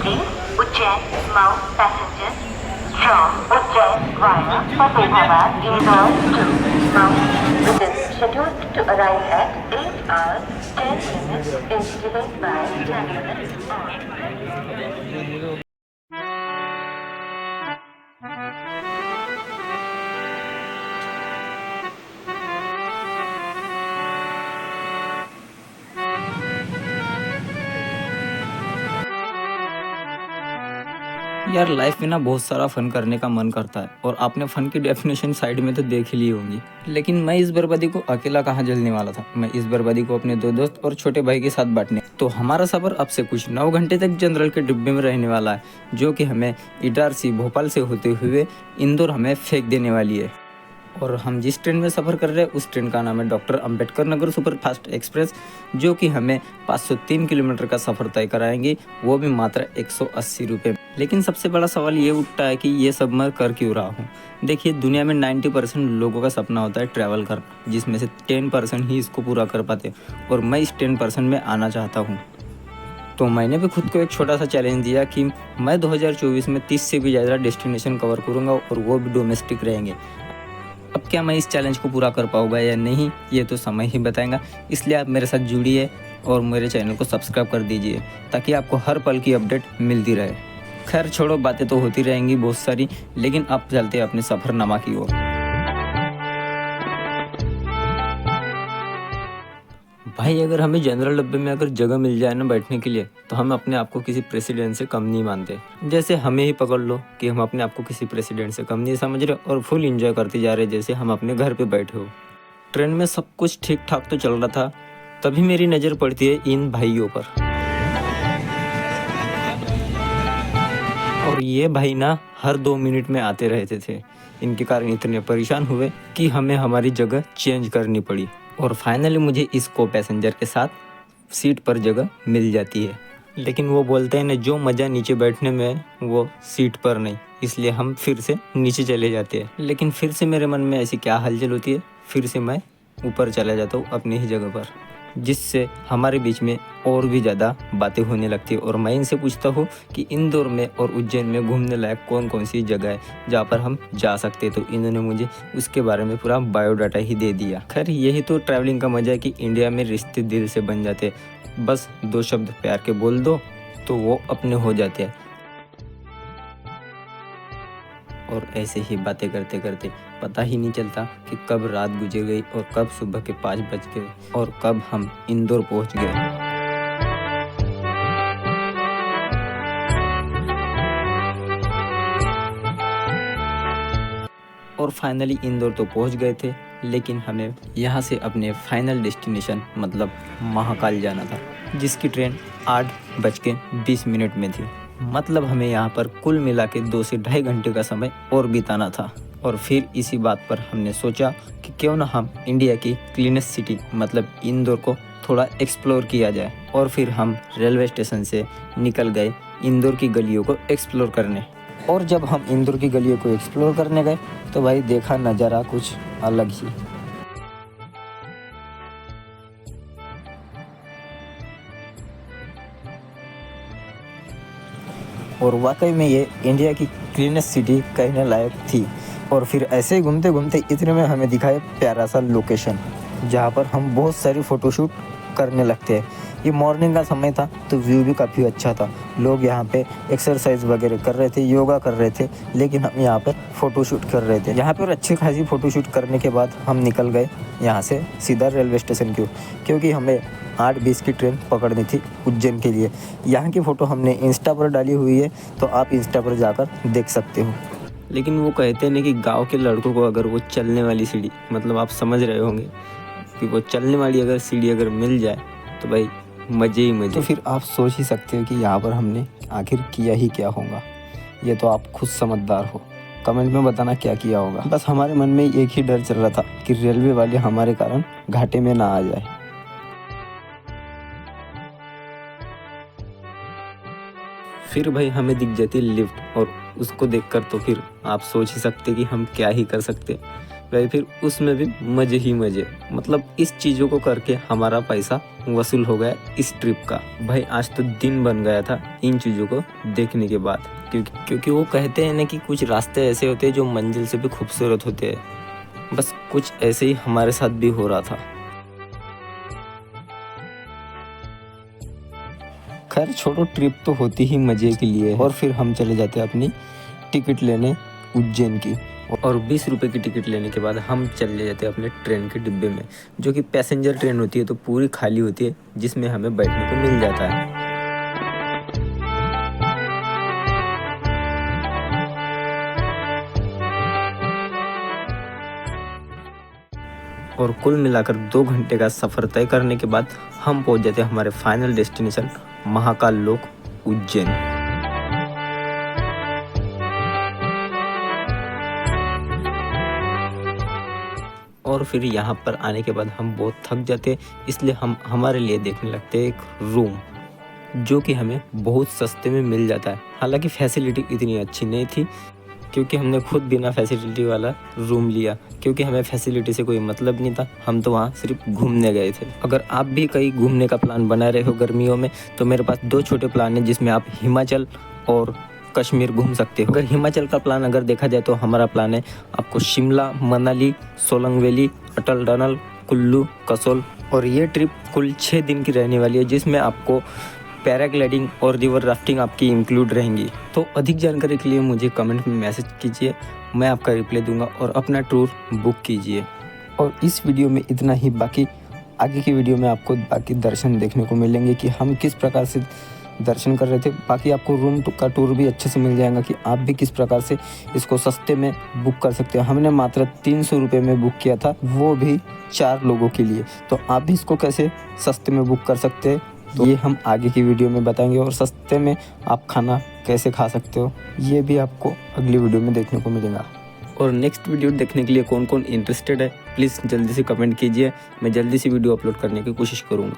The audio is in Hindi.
Please, Ujjain Mount passengers from Ujjain via Fatehabad Indore to Mount which is scheduled to arrive at 8 hours 10 minutes is delayed by 10 minutes on. यार लाइफ में ना बहुत सारा फन करने का मन करता है और आपने फन की डेफिनेशन साइड में तो देख ही ली होंगी। लेकिन मैं इस बर्बादी को अकेला कहाँ झेलने वाला था। मैं इस बर्बादी को अपने दो दोस्त और छोटे भाई के साथ बांटने। तो हमारा सफर अब से कुछ 9 घंटे तक जनरल के डिब्बे में रहने वाला है, जो कि हमें इटारसी भोपाल से होते हुए इंदौर हमें फेंक देने वाली है। और हम जिस ट्रेन में सफ़र कर रहे हैं उस ट्रेन का नाम है doctor Ambedkar Nagar superfast express, जो कि हमें 503 किलोमीटर का सफ़र तय कराएंगे, वो भी मात्र 180 रुपये। लेकिन सबसे बड़ा सवाल ये उठता है कि ये सब मैं कर क्यों रहा हूँ। देखिए, दुनिया में 90% लोगों का सपना होता है ट्रैवल करना, जिसमें से 10% ही इसको पूरा कर पाते, और मैं इस 10% में आना चाहता हूँ। तो मैंने भी खुद को एक छोटा सा चैलेंज दिया कि मैं 2024 में 30 से भी ज़्यादा डेस्टिनेशन कवर करूँगा, और वो भी डोमेस्टिक रहेंगे। अब क्या मैं इस चैलेंज को पूरा कर पाऊँगा या नहीं, ये तो समय ही बताएगा। इसलिए आप मेरे साथ जुड़िए और मेरे चैनल को सब्सक्राइब कर दीजिए, ताकि आपको हर पल की अपडेट मिलती रहे। खैर छोड़ो, बातें तो होती रहेंगी बहुत सारी, लेकिन अब चलते हैं अपने सफ़रनामा की ओर। भाई, अगर हमें जनरल डब्बे में अगर जगह मिल जाए ना बैठने के लिए, तो हम अपने आप को किसी प्रेसिडेंट से कम नहीं मानते। जैसे हमें ही पकड़ लो कि हम अपने आप को किसी प्रेसिडेंट से कम नहीं समझ रहे और फुल एंजॉय करते जा रहे, जैसे हम अपने घर पे बैठे हो। ट्रेन में सब कुछ ठीक ठाक तो चल रहा था, तभी मेरी नज़र पड़ती है इन भाइयों पर। और ये भाई ना हर 2 मिनट में आते रहते थे। इनके कारण इतने परेशान हुए कि हमें हमारी जगह चेंज करनी पड़ी, और फाइनली मुझे इस को पैसेंजर के साथ सीट पर जगह मिल जाती है। लेकिन वो बोलते हैं ना, जो मज़ा नीचे बैठने में है वो सीट पर नहीं, इसलिए हम फिर से नीचे चले जाते हैं। लेकिन फिर से मेरे मन में ऐसी क्या हलचल होती है, फिर से मैं ऊपर चला जाता हूँ अपनी ही जगह पर, जिससे हमारे बीच में और भी ज़्यादा बातें होने लगती है। और मैं इनसे पूछता हूँ कि इंदौर में और उज्जैन में घूमने लायक कौन कौन सी जगह है जहाँ पर हम जा सकते हैं। तो इन्होंने मुझे उसके बारे में पूरा बायोडाटा ही दे दिया। खैर यही तो ट्रैवलिंग का मज़ा है कि इंडिया में रिश्ते दिल से बन जाते हैं। बस 2 शब्द प्यार के बोल दो तो वो अपने हो जाते हैं। और ऐसे ही बातें करते करते पता ही नहीं चलता कि कब रात गुजर गई और कब सुबह के 5 बज गए और कब हम इंदौर पहुंच गए। और फाइनली इंदौर तो पहुंच गए थे, लेकिन हमें यहाँ से अपने फाइनल डेस्टिनेशन मतलब महाकाल जाना था, जिसकी ट्रेन 8:20 में थी। मतलब हमें यहाँ पर कुल मिला के 2 से ढाई घंटे का समय और बिताना था। और फिर इसी बात पर हमने सोचा कि क्यों ना हम इंडिया की क्लीनेस्ट सिटी मतलब इंदौर को थोड़ा एक्सप्लोर किया जाए। और फिर हम रेलवे स्टेशन से निकल गए इंदौर की गलियों को एक्सप्लोर करने। और जब हम इंदौर की गलियों को एक्सप्लोर करने गए तो भाई देखा नज़ारा कुछ अलग ही। और वाकई में ये इंडिया की क्लीनेस्ट सिटी कहने लायक थी। और फिर ऐसे घूमते घूमते इतने में हमें दिखाया प्यारा सा लोकेशन, जहाँ पर हम बहुत सारी फ़ोटोशूट करने लगते हैं। ये मॉर्निंग का समय था तो व्यू भी काफ़ी अच्छा था। लोग यहाँ पे एक्सरसाइज वगैरह कर रहे थे, योगा कर रहे थे, लेकिन हम यहाँ पर फ़ोटोशूट कर रहे थे। यहाँ पर अच्छी खासी फ़ोटोशूट करने के बाद हम निकल गए यहाँ से सीधा रेलवे स्टेशन की, क्योंकि हमें 8:20 की ट्रेन पकड़नी थी उज्जैन के लिए। यहाँ की फ़ोटो हमने इंस्टा पर डाली हुई है, तो आप इंस्टा पर जाकर देख सकते हो। लेकिन वो कहते हैं कि गांव के लड़कों को अगर वो चलने वाली सीढ़ी, मतलब आप समझ रहे होंगे कि वो चलने वाली अगर सीढ़ी अगर मिल जाए तो भाई मज़े ही मज़े। तो फिर आप सोच ही सकते हो कि यहाँ पर हमने आखिर किया ही क्या होगा। ये तो आप खुद समझदार हो, कमेंट में बताना क्या किया होगा। बस हमारे मन में एक ही डर चल रहा था कि रेलवे वाले हमारे कारण घाटे में ना आ जाए। फिर भाई हमें दिख जाती लिफ्ट, और उसको देखकर तो फिर आप सोच ही सकते कि हम क्या ही कर सकते। भाई फिर उसमें भी मज़े ही मज़े। मतलब इस चीज़ों को करके हमारा पैसा वसूल हो गया इस ट्रिप का। भाई आज तो दिन बन गया था इन चीज़ों को देखने के बाद, क्योंकि वो कहते हैं ना कि कुछ रास्ते ऐसे होते हैं जो मंजिल से भी खूबसूरत होते हैं। बस कुछ ऐसे ही हमारे साथ भी हो रहा था। खैर छोड़ो, ट्रिप तो होती ही मज़े के लिए। और फिर हम चले जाते हैं अपनी टिकट लेने उज्जैन की, और 20 रुपये की टिकट लेने के बाद हम चले जाते हैं अपने ट्रेन के डिब्बे में, जो कि पैसेंजर ट्रेन होती है तो पूरी खाली होती है, जिसमें हमें बैठने को मिल जाता है। और कुल मिलाकर 2 घंटे का सफ़र तय करने के बाद हम पहुंच जाते हैं हमारे फाइनल डेस्टिनेशन महाकाल लोक उज्जैन। और फिर यहाँ पर आने के बाद हम बहुत थक जाते, इसलिए हम हमारे लिए देखने लगते हैं एक रूम, जो कि हमें बहुत सस्ते में मिल जाता है। हालांकि फैसिलिटी इतनी अच्छी नहीं थी, क्योंकि हमने खुद बिना फैसिलिटी वाला रूम लिया, क्योंकि हमें फैसिलिटी से कोई मतलब नहीं था। हम तो वहाँ सिर्फ घूमने गए थे। अगर आप भी कहीं घूमने का प्लान बना रहे हो गर्मियों में, तो मेरे पास 2 छोटे प्लान हैं, जिसमें आप हिमाचल और कश्मीर घूम सकते हो। अगर हिमाचल का प्लान अगर देखा जाए तो हमारा प्लान है आपको शिमला, मनाली, सोलंग वैली, अटल टनल, कुल्लू, कसोल। और ये ट्रिप कुल 6 दिन की रहने वाली है, जिसमें आपको पैराग्लाइडिंग और रिवर राफ्टिंग आपकी इंक्लूड रहेंगी। तो अधिक जानकारी के लिए मुझे कमेंट में मैसेज कीजिए, मैं आपका रिप्लाई दूंगा, और अपना टूर बुक कीजिए। और इस वीडियो में इतना ही। बाकी आगे की वीडियो में आपको बाकी दर्शन देखने को मिलेंगे कि हम किस प्रकार से दर्शन कर रहे थे। बाकी आपको रूम का टूर भी अच्छे से मिल जाएगा कि आप भी किस प्रकार से इसको सस्ते में बुक कर सकते हैं। हमने मात्र 300 रुपये में बुक किया था, वो भी 4 लोगों के लिए। तो आप भी इसको कैसे सस्ते में बुक कर सकते हैं, तो ये हम आगे की वीडियो में बताएंगे। और सस्ते में आप खाना कैसे खा सकते हो, ये भी आपको अगली वीडियो में देखने को मिलेगा। और नेक्स्ट वीडियो देखने के लिए कौन कौन इंटरेस्टेड है, प्लीज़ जल्दी से कमेंट कीजिए। मैं जल्दी से वीडियो अपलोड करने की कोशिश करूँगा।